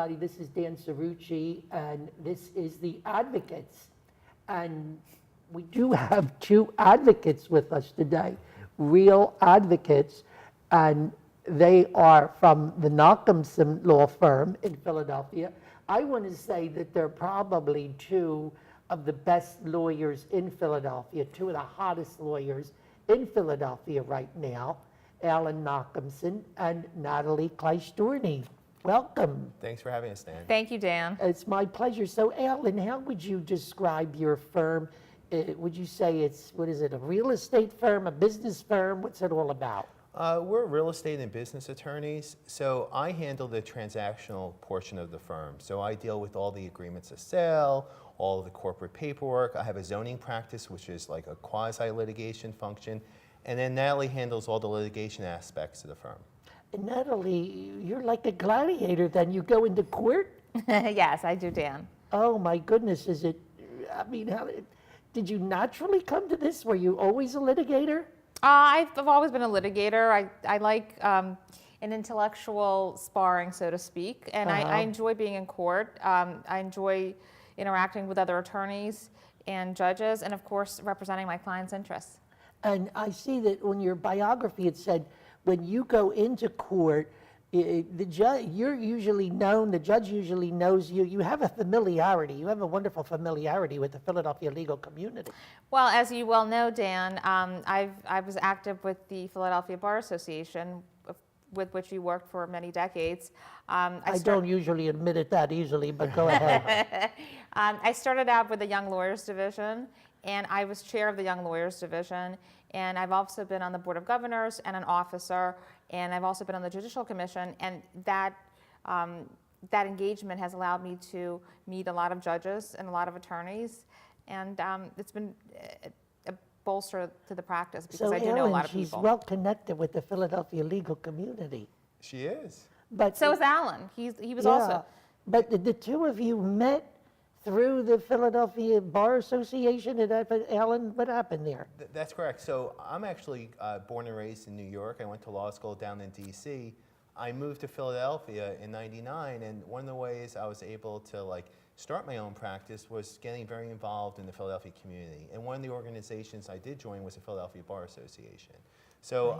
everybody. This is Dan Cerrucci, and this is the Advocates. And we do have two advocates with us today, real advocates, and they are from the Nochumson law firm in Philadelphia. I want to say that they're probably two of the best lawyers in Philadelphia, two of the hottest lawyers in Philadelphia right now, Alan Nochumson and Natalie Klyashtorny. Welcome. Thanks for having us, Dan. Thank you, Dan. It's my pleasure. So, Alan, how would you describe your firm? Would you say it's, what is it, a real estate firm, a business firm? What's it all about? We're real estate and business attorneys, so I handle the transactional portion of the firm. So I deal with all the agreements of sale, all of the corporate paperwork. I have a zoning practice, which is like a quasi-litigation function. And then Natalie handles all the litigation aspects of the firm. And Natalie, you're like a gladiator then. You go into court? Yes, I do, Dan. Oh my goodness, is it, I mean, did you naturally come to this? Were you always a litigator? I've always been a litigator. I like an intellectual sparring, so to speak, and I enjoy being in court. I enjoy interacting with other attorneys and judges, and of course, representing my clients' interests. And I see that on your biography it said when you go into court, the judge, you're usually known, the judge usually knows you. You have a familiarity. You have a wonderful familiarity with the Philadelphia legal community. Well, as you well know, Dan, I was active with the Philadelphia Bar Association, with which you worked for many decades. I don't usually admit it that easily, but go ahead. I started out with the Young Lawyers Division, and I was chair of the Young Lawyers Division, and I've also been on the Board of Governors and an officer, and I've also been on the Judicial Commission, and that engagement has allowed me to meet a lot of judges and a lot of attorneys, and it's been a bolster to the practice because I do know a lot of people. So She's well connected with the Philadelphia legal community. She is. But so is Alan. He was also. But the two of you met through the Philadelphia Bar Association, and Alan, what happened there? That's correct. So I'm actually born and raised in New York. I went to law school down in D.C. I moved to Philadelphia in '99, and one of the ways I was able to start my own practice was getting very involved in the Philadelphia community. And one of the organizations I did join was the Philadelphia Bar Association. So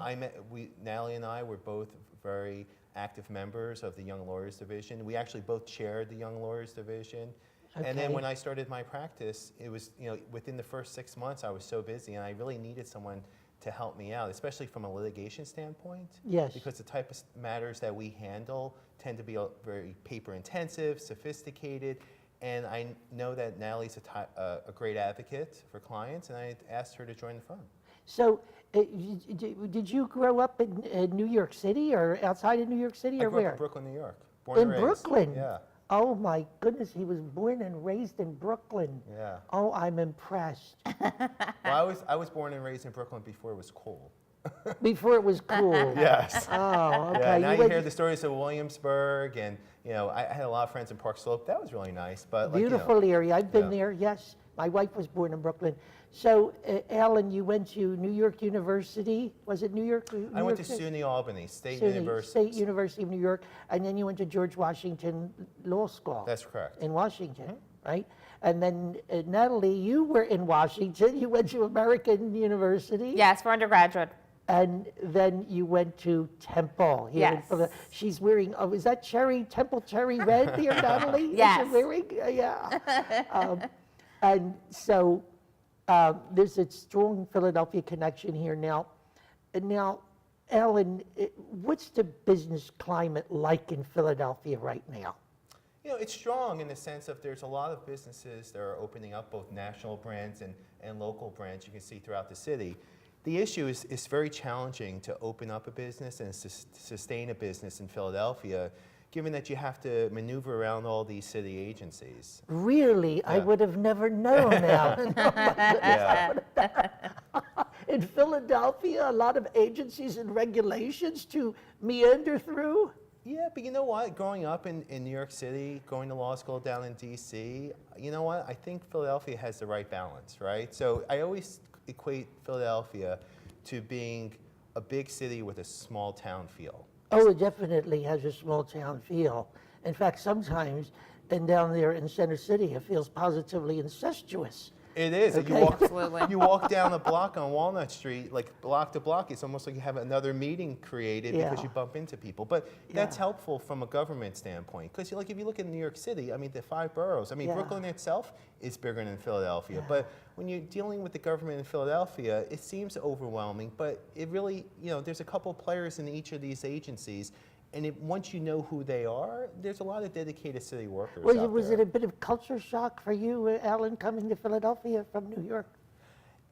Natalie and I were both very active members of the Young Lawyers Division. We actually both chaired the Young Lawyers Division. Okay. And then when I started my practice, it was, within the first 6 months, I was so busy, and I really needed someone to help me out, especially from a litigation standpoint. Yes. Because the type of matters that we handle tend to be very paper-intensive, sophisticated, and I know that Natalie's a great advocate for clients, and I asked her to join the firm. So, did you grow up in New York City or outside of New York City, or where? I grew up in Brooklyn, New York. Born and raised. Brooklyn? Yeah. Oh my goodness, he was born and raised in Brooklyn. Yeah. Oh, I'm impressed. Well, I was born and raised in Brooklyn before it was cool. Before it was cool. Yes. Oh, okay. Yeah, now you hear the stories of Williamsburg, and I had a lot of friends in Park Slope. That was really nice, but beautiful area. I've been there. Yes, my wife was born in Brooklyn. So, Alan, you went to New York University. Was it New York? I went to SUNY Albany, State University of New York, and then you went to George Washington Law School. That's correct. In Washington, right? And then, Natalie, you were in Washington. You went to American University. Yes, for undergraduate. And then you went to Temple. Here yes. She's wearing, is that Temple cherry red here, Natalie? Yes. She's wearing, yeah. And so there's a strong Philadelphia connection here now. And now, Alan, what's the business climate like in Philadelphia right now? It's strong in the sense of there's a lot of businesses that are opening up, both national brands and local brands you can see throughout the city. The issue is it's very challenging to open up a business and sustain a business in Philadelphia, given that you have to maneuver around all these city agencies. Really? Yeah. I would have never known now. In Philadelphia, a lot of agencies and regulations to meander through? Yeah, but you know what? Growing up in New York City, going to law school down in D.C., you know what? I think Philadelphia has the right balance, right? So I always equate Philadelphia to being a big city with a small town feel. Oh, it definitely has a small town feel. In fact, sometimes, and down there in Center City, it feels positively incestuous. It is. Okay. Absolutely. You walk down a block on Walnut Street, like block to block. It's almost like you have another meeting created because Yeah. you bump into people. But that's Yeah. helpful from a government standpoint because, like, if you look at New York City, I mean, the 5 boroughs. I mean, Yeah. Brooklyn itself is bigger than Philadelphia. But when you're dealing with the government in Philadelphia, it seems overwhelming. But it really, there's a couple players in each of these agencies. And once you know who they are, there's a lot of dedicated city workers out Was there. it a bit of culture shock for you, Alan, coming to Philadelphia from New York?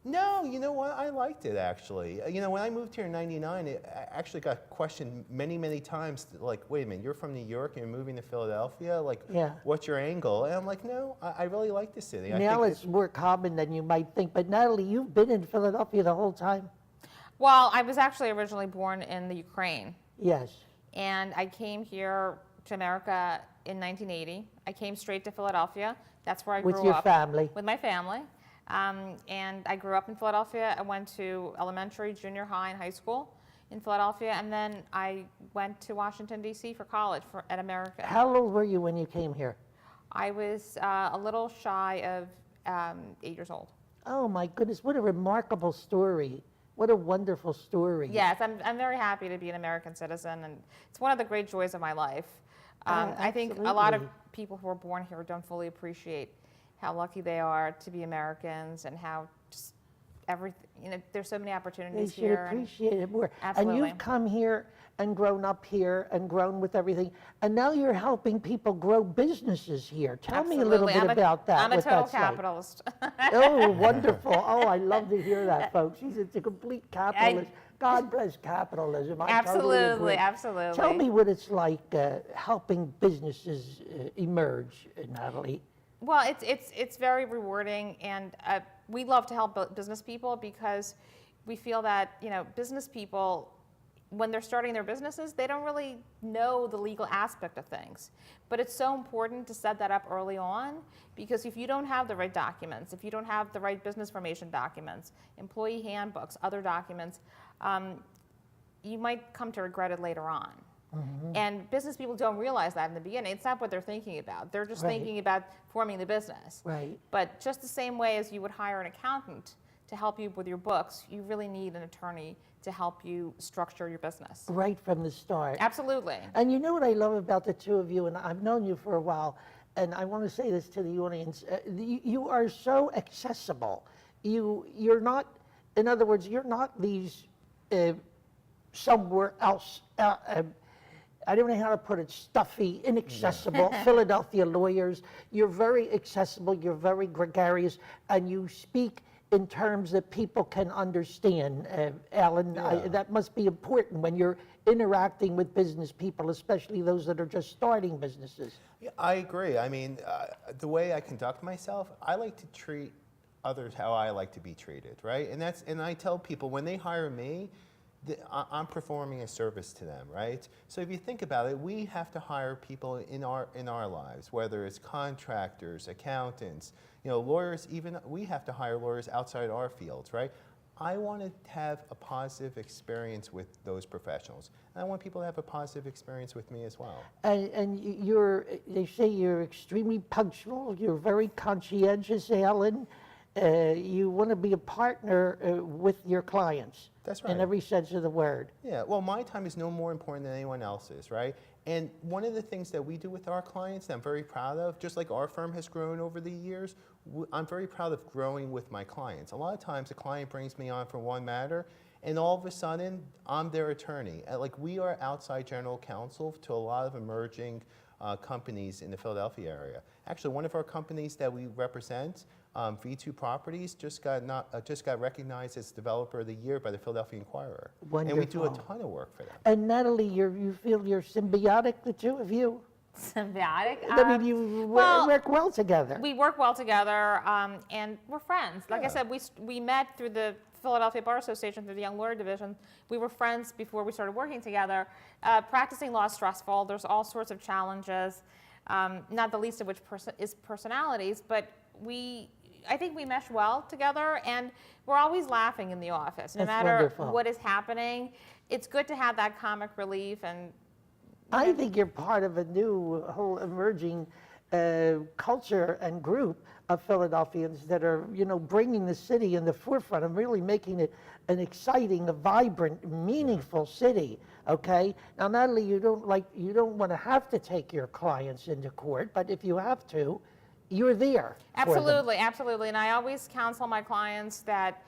No, you know what? I liked it actually. When I moved here in '99, I actually got questioned many, many times. Like, wait a minute, you're from New York and you're moving to Philadelphia? Like, Yeah. what's your angle? And I'm like, no, I really like the city. I Now think it's more common than you might think. But Natalie, you've been in Philadelphia the whole time? Well, I was actually originally born in the Ukraine, Yes. and I came here to America in 1980. I came straight to Philadelphia. That's where I grew With up. your family? With my family. And I grew up in Philadelphia. I went to elementary, junior high, and high school in Philadelphia, and then I went to Washington, D.C. for college at America. How old were you when you came here? I was a little shy of 8 years old. Oh my goodness, what a remarkable story. What a wonderful story. Yes, I'm very happy to be an American citizen, and it's one of the great joys of my life. I think a lot of absolutely. people who are born here don't fully appreciate how lucky they are to be Americans and how just everything, there's so many They opportunities should here. And appreciate it more. And Absolutely. you've come here and grown up here and grown with everything. And now you're helping people grow businesses here. Tell me a little Absolutely. bit about that. I'm a what total that's like. capitalist. Oh, wonderful. Oh, I love to hear that, folks. She's a complete capitalist. God bless capitalism. I totally Absolutely, agree. absolutely. Tell me what it's like helping businesses emerge, Natalie. Well, it's very rewarding, and we love to help business people because we feel that business people, when they're starting their businesses, they don't really know the legal aspect of things. But it's so important to set that up early on, because if you don't have the right documents, if you don't have the right business formation documents, employee handbooks, other documents, you might come to regret it later on. And business people don't realize that in the beginning. It's not what they're thinking about. They're just Right. thinking about forming the business. Right. But just the same way as you would hire an accountant to help you with your books, you really need an attorney to help you structure your business. Right from the start. Absolutely. And you know what I love about the two of you, and I've known you for a while, and I want to say this to the audience, you are so accessible. You're not, in other words, you're not these somewhere else, I don't know how to put it, stuffy, inaccessible Philadelphia lawyers. You're very accessible, you're very gregarious, and you speak in terms that people can understand. Alan, that must be important when you're interacting with business people, especially those that are just starting businesses. Yeah, I agree. I mean, the way I conduct myself, I like to treat others how I like to be treated, right? And I tell people when they hire me, I'm performing a service to them, right? So if you think about it, we have to hire people in our lives, whether it's contractors, accountants, lawyers. Even we have to hire lawyers outside our fields, right? I want to have a positive experience with those professionals, and I want people to have a positive experience with me as well. And they say you're extremely punctual, you're very conscientious, Alan. You want to be a partner with your clients. That's right. In every sense of the word. Yeah, well, my time is no more important than anyone else's, right? And one of the things that we do with our clients that I'm very proud of, just like our firm has grown over the years, I'm very proud of growing with my clients. A lot of times a client brings me on for one matter, and all of a sudden, I'm their attorney. Like, we are outside general counsel to a lot of emerging companies in the Philadelphia area. Actually, one of our companies that we represent, V2 Properties, just got recognized as Developer of the Year by the Philadelphia Inquirer. Wonderful. And we do a ton of work for them. And Natalie, you feel you're symbiotic, the two of you? Symbiotic. I mean, you work well together. We work well together, and we're friends. Like I Yeah. said, we met through the Philadelphia Bar Association, through the Young Lawyer Division. We were friends before we started working together. Practicing law is stressful. There's all sorts of challenges, not the least of which is personalities, but I think we mesh well together, and we're always laughing in the office. No That's matter wonderful. what is happening, it's good to have that comic relief, and I think you're part of a new whole emerging culture and group of Philadelphians that are, bringing the city in the forefront and really making it an exciting, a vibrant, meaningful city. Okay. Now, Natalie, you don't want to have to take your clients into court, but if you have to, you're there. Absolutely, absolutely. And I always counsel my clients that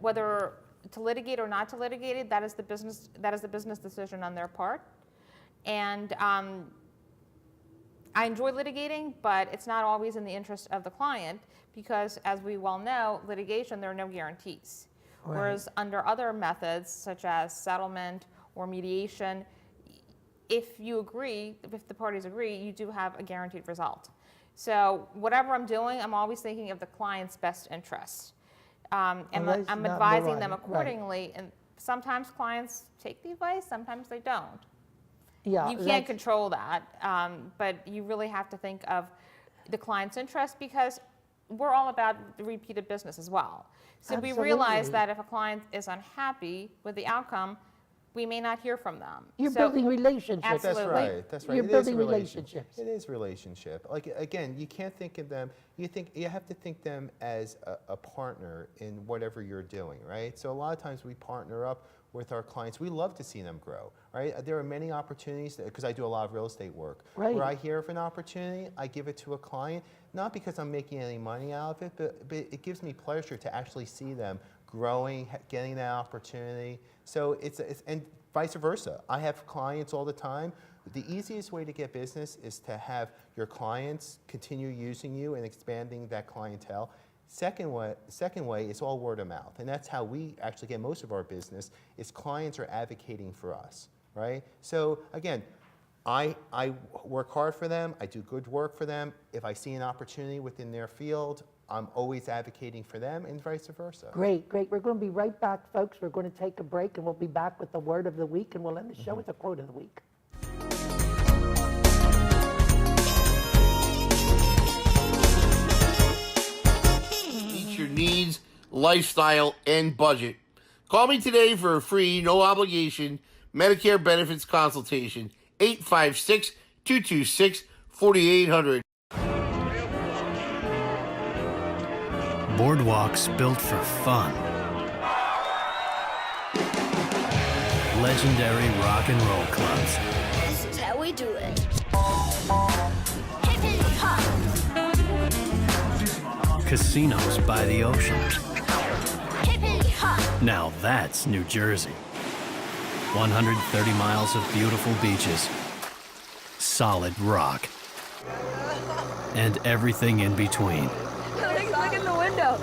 whether to litigate or not to litigate it, that is the business decision on their part. And I enjoy litigating, but it's not always in the interest of the client because, as we well know, litigation, there are no guarantees. Right. Whereas under other methods, such as settlement or mediation, if the parties agree, you do have a guaranteed result. So whatever I'm doing, I'm always thinking of the client's best interests. And I'm advising them accordingly. Right. And sometimes clients take the advice, sometimes they don't. Yeah, you can't control that, but you really have to think of the client's interest because we're all about the repeated business as well. So Absolutely. we realize that if a client is unhappy with the outcome, we may not hear from them. You're building relationships. Absolutely. That's right. You're building relationships. It is relationship. Like, again, you can't think of them, you have to think them as a partner in whatever you're doing, right? So a lot of times we partner up with our clients. We love to see them grow, right? There are many opportunities, because I do a lot of real estate work, right. where I hear of an opportunity, I give it to a client, not because I'm making any money out of it, but it gives me pleasure to actually see them growing, getting that opportunity. So and vice versa. I have clients all the time. The easiest way to get business is to have your clients continue using you and expanding that clientele. Second way is all word of mouth, and that's how we actually get most of our business, is clients are advocating for us, right? So again, I work hard for them, I do good work for them. If I see an opportunity within their field, I'm always advocating for them, and vice versa. Great, great. We're going to be right back, folks. We're going to take a break, and we'll be back with the word of the week, and we'll end the show with the quote of the week. Your needs, lifestyle, and budget. Call me today for a free, no obligation Medicare benefits consultation. 856-226-4800. Boardwalks built for fun. Legendary rock and roll clubs. This is how we do it. Hip hip hop. Casinos by the ocean. Hip hip hop. Now that's New Jersey. 130 miles of beautiful beaches. Solid rock. And everything in between. Look in the window.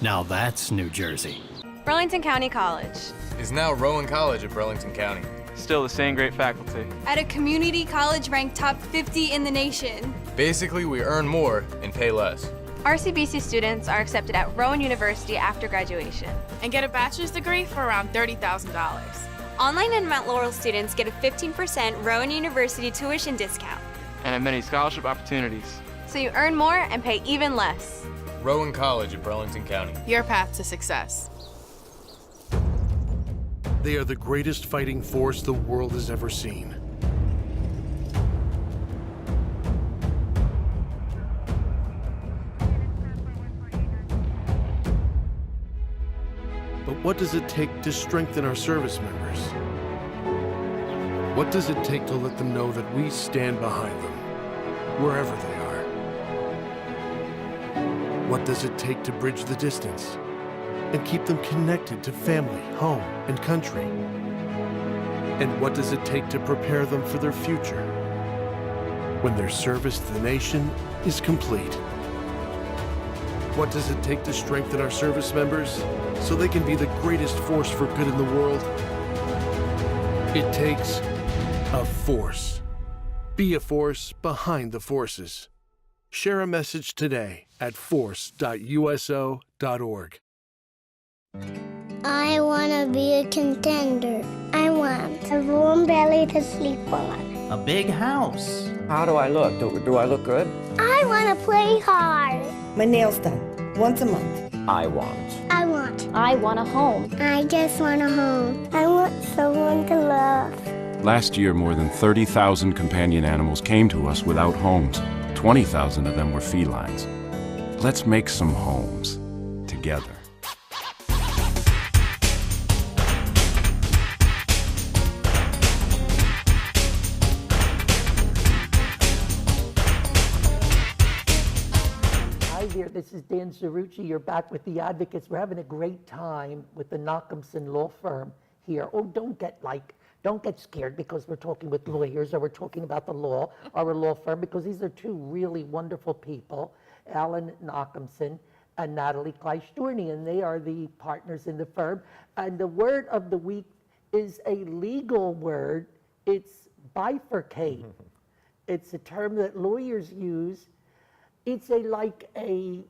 Now that's New Jersey. Burlington County College. Is now Rowan College of Burlington County. Still the same great faculty. At a community college ranked top 50 in the nation. Basically, we earn more and pay less. RCBC students are accepted at Rowan University after graduation. And get a bachelor's degree for around $30,000. Online and Mount Laurel students get a 15% Rowan University tuition discount. And have many scholarship opportunities. So you earn more and pay even less. Rowan College of Burlington County. Your path to success. They are the greatest fighting force the world has ever seen. But what does it take to strengthen our service members? What does it take to let them know that we stand behind them, wherever they are? What does it take to bridge the distance and keep them connected to family, home, and country? And what does it take to prepare them for their future when their service to the nation is complete? What does it take to strengthen our service members so they can be the greatest force for good in the world? It takes a force. Be a force behind the forces. Share a message today at force.uso.org. I want to be a contender. I want a warm belly to sleep on. A big house. How do I look? Do I look good? I want to play hard. My nails done once a month. I want a home. I just want a home. I want someone to love. Last year, more than 30,000 companion animals came to us without homes. 20,000 of them were felines. Let's make some homes together. Hi there, this is Dan Cerrucci. You're back with the Advocates. We're having a great time with the Nochumson Law Firm here. Oh, don't get scared because we're talking with lawyers or we're talking about the law or a law firm, because these are two really wonderful people, Alan Nochumson and Natalie Klyashtorny, and they are the partners in the firm. And the word of the week is a legal word. It's bifurcate. It's a term that lawyers use. It's like a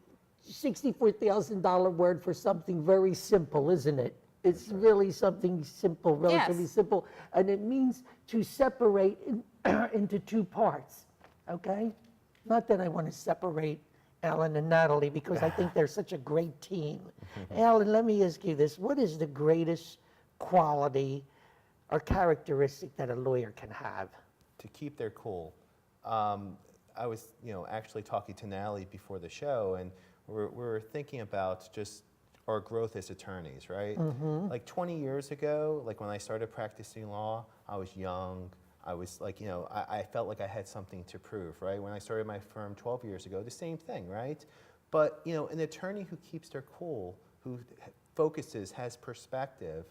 $64,000 word for something very simple, isn't it? It's really something simple, relatively simple, and it means to separate into two parts, okay? Not that I want to separate Alan and Natalie, because I think they're such a great team. Alan, let me ask you this. What is the greatest quality or characteristic that a lawyer can have? To keep their cool. I was, actually talking to Natalie before the show, and we're thinking about just our growth as attorneys, right? Like 20 years ago, like when I started practicing law, I was young. I was like, I felt like I had something to prove, right? When I started my firm 12 years ago, the same thing, right? But, an attorney who keeps their cool, who focuses, has perspective,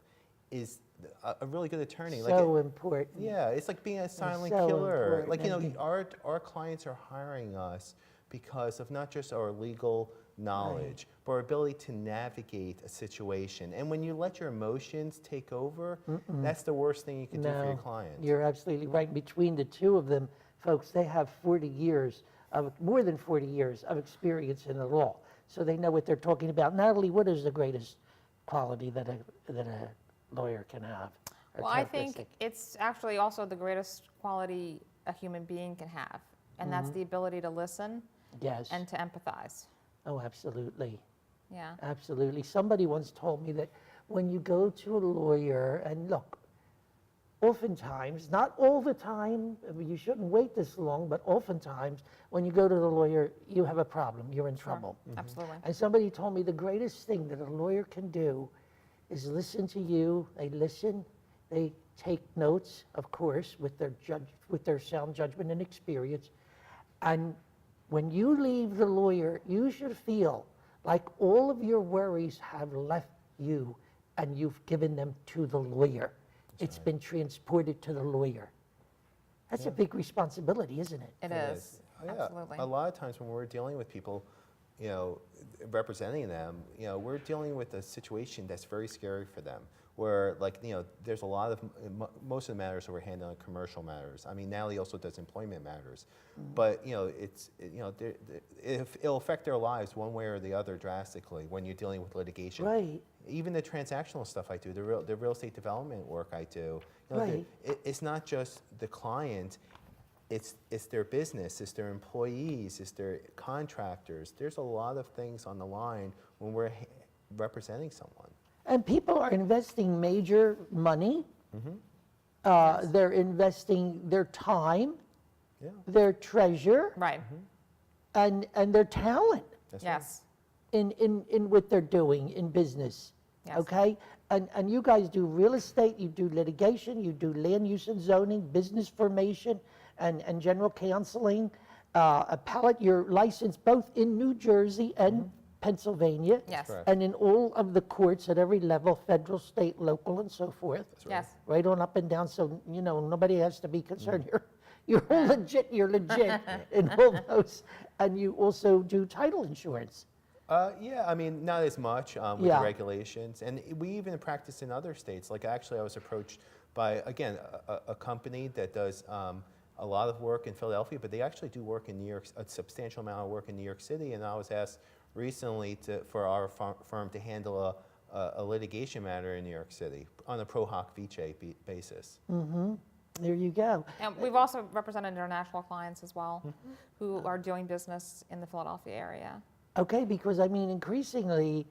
is a really good attorney. So important. Yeah, it's like being a silent so killer. important. Like, our clients are hiring us because of not just our legal knowledge, but our ability to navigate a situation. And when you let your emotions take over, that's the worst thing you can do for your client. You're absolutely right. Between the two of them, folks, they have more than 40 years of experience in the law. So they know what they're talking about. Natalie, what is the greatest quality that a lawyer can have? Well, I think it's actually also the greatest quality a human being can have, and that's the ability to listen and to empathize. Oh, absolutely. Yeah. Absolutely. Somebody once told me that when you go to a lawyer, and look, oftentimes, not all the time, you shouldn't wait this long, but oftentimes when you go to the lawyer, you have a problem, you're in trouble. Absolutely. And somebody told me the greatest thing that a lawyer can do is listen to you. They listen, they take notes, of course, with their sound judgment and experience. And when you leave the lawyer, you should feel like all of your worries have left you and you've given them to the lawyer. It's been transported to the lawyer. That's a big responsibility, isn't it? It is. Absolutely. A lot of times when we're dealing with people, representing them, we're dealing with a situation that's very scary for them, where there's a lot of, most of the matters that we're handling are commercial matters. I mean, Natalie also does employment matters, but it'll affect their lives one way or the other drastically when you're dealing with litigation. Right. Even the transactional stuff I do, the real estate development work I do, it's not just the client. It's their business, it's their employees, it's their contractors. There's a lot of things on the line when we're representing someone. And people are investing major money. They're investing their time, their treasure, and their talent. Yes. In what they're doing in business. Yes. Okay? And you guys do real estate, you do litigation, you do land use and zoning, business formation, and general counseling. Appellate, you're licensed both in New Jersey and Pennsylvania. Yes. And in all of the courts at every level, federal, state, local, and so forth. Yes. Right on up and down, so nobody has to be concerned. You're all legit, you're legit in all those. And you also do title insurance. Yeah, I mean, not as much with the regulations. And we even practice in other states. Like, actually, I was approached by, again, a company that does a lot of work in Philadelphia, but they actually do work in New York, a substantial amount of work in New York City. And I was asked recently for our firm to handle a litigation matter in New York City on a pro hoc vice basis. There you go. And we've also represented international clients as well, who are doing business in the Philadelphia area. Okay, because I mean, increasingly,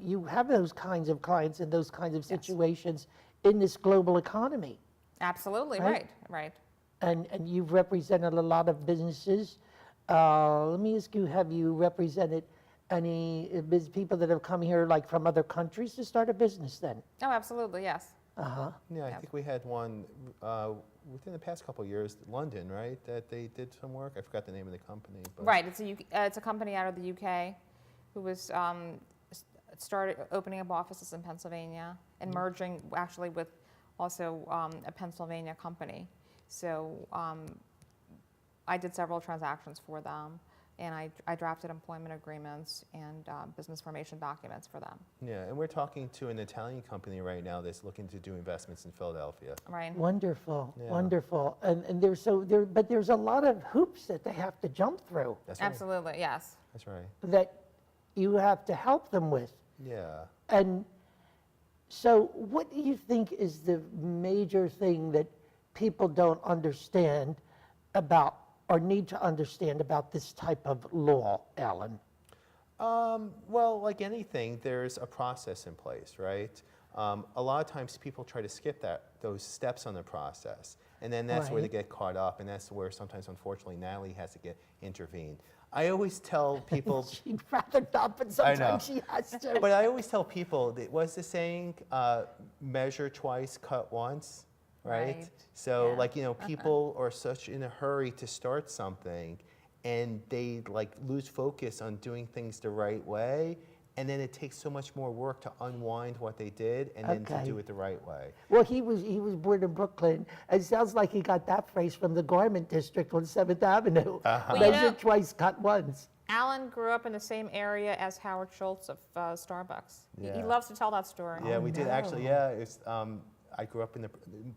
you have those kinds of clients and those kinds of situations in this global economy. Absolutely, Right? right. And you've represented a lot of businesses. Let me ask you, have you represented any people that have come here like from other countries to start a business then? Oh, absolutely, yes. Uh-huh. Yeah, I think we had one within the past couple of years, London, right? That they did some work. I forgot the name of the company. But Right, it's a company out of the UK who was started opening up offices in Pennsylvania and merging actually with also a Pennsylvania company. So I did several transactions for them, and I drafted employment agreements and business formation documents for them. Yeah, and we're talking to an Italian company right now that's looking to do investments in Philadelphia. Right. Wonderful, Yeah. wonderful. And but there's a lot of hoops that they have to jump through That's right. Absolutely, yes. That's right. that you have to help them with. Yeah. And so what do you think is the major thing that people don't understand about or need to understand about this type of law, Alan? Well, like anything, there's a process in place, right? A lot of times people try to skip those steps on the process, and then that's where they Right. get caught up, and that's where sometimes, unfortunately, Natalie has to intervene. I always tell people, She'd rather not, but I know. sometimes she has to. but I always tell people, that what's the saying? Measure twice, cut once, right? Right. So, Yeah. like, people are such in a hurry to start something, and they like lose focus on doing things the right way, and then it takes so much more work to unwind what they did and then to Okay. do it the right way. Well, he was born in Brooklyn. It sounds like he got that phrase from the garment district on 7th Avenue. Well, Measure twice, cut once. Alan grew up in the same area as Howard Schultz of Starbucks. He Yeah. loves to tell that story. Yeah, we did actually. no. Yeah, it's, I grew up in the.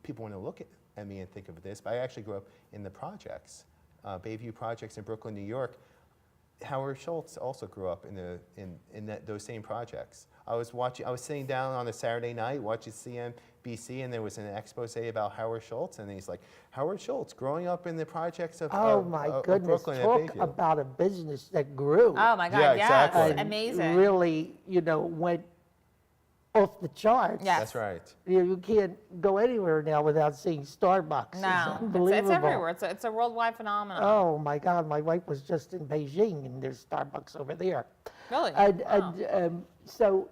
People want to look at me and think of this, but I actually grew up in the projects, Bayview projects in Brooklyn, New York. Howard Schultz also grew up in those same projects. I was sitting down on a Saturday night watching CNBC, and there was an expose about Howard Schultz, and he's like, Howard Schultz, growing up in the projects of Oh my of goodness! Brooklyn and Talk Bayview. about a business that grew. Oh my God, Yeah, yes, exactly. amazing. Really, went off the charts. Yes. That's right. You can't go anywhere now without seeing Starbucks. It's No, unbelievable. it's everywhere. It's a worldwide phenomenon. Oh my God! My wife was just in Beijing, and there's Starbucks over there. Really? And so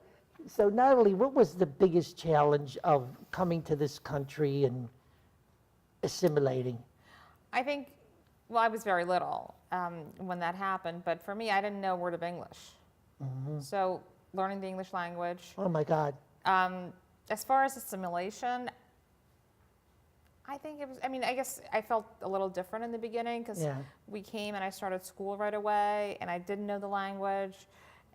Natalie, what was the biggest challenge of coming to this country and assimilating? I think, well, I was very little when that happened, but for me, I didn't know a word of English. So learning the English language. Oh my God! As far as assimilation, I think it was, I guess I felt a little different in the beginning because Yeah. we came and I started school right away and I didn't know the language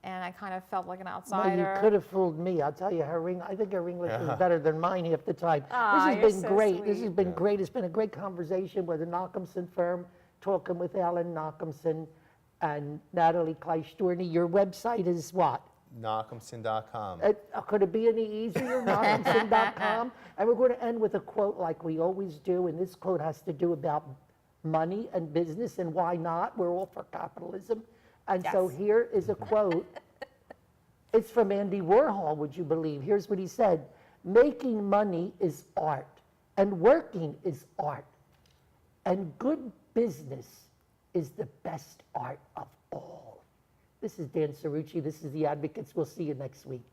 and I kind of felt like an Well, outsider. you could have fooled me. I'll tell you, I think her English is better than mine half the time. Aw, This you're has been so great. This sweet. has been great. It's been a great conversation with the Nochumson firm, talking with Alan Nochumson and Natalie Klyashtorny. Your website is what? Nochumson.com. Could it be any easier? Nochumson.com. And we're going to end with a quote like we always do, and this quote has to do about money and business and why not. We're all for capitalism. And so Yes. here is a quote. It's from Andy Warhol, would you believe? Here's what he said: making money is art, and working is art, and good business is the best art of all. This is Dan Cerrucci. This is The Advocates. We'll see you next week.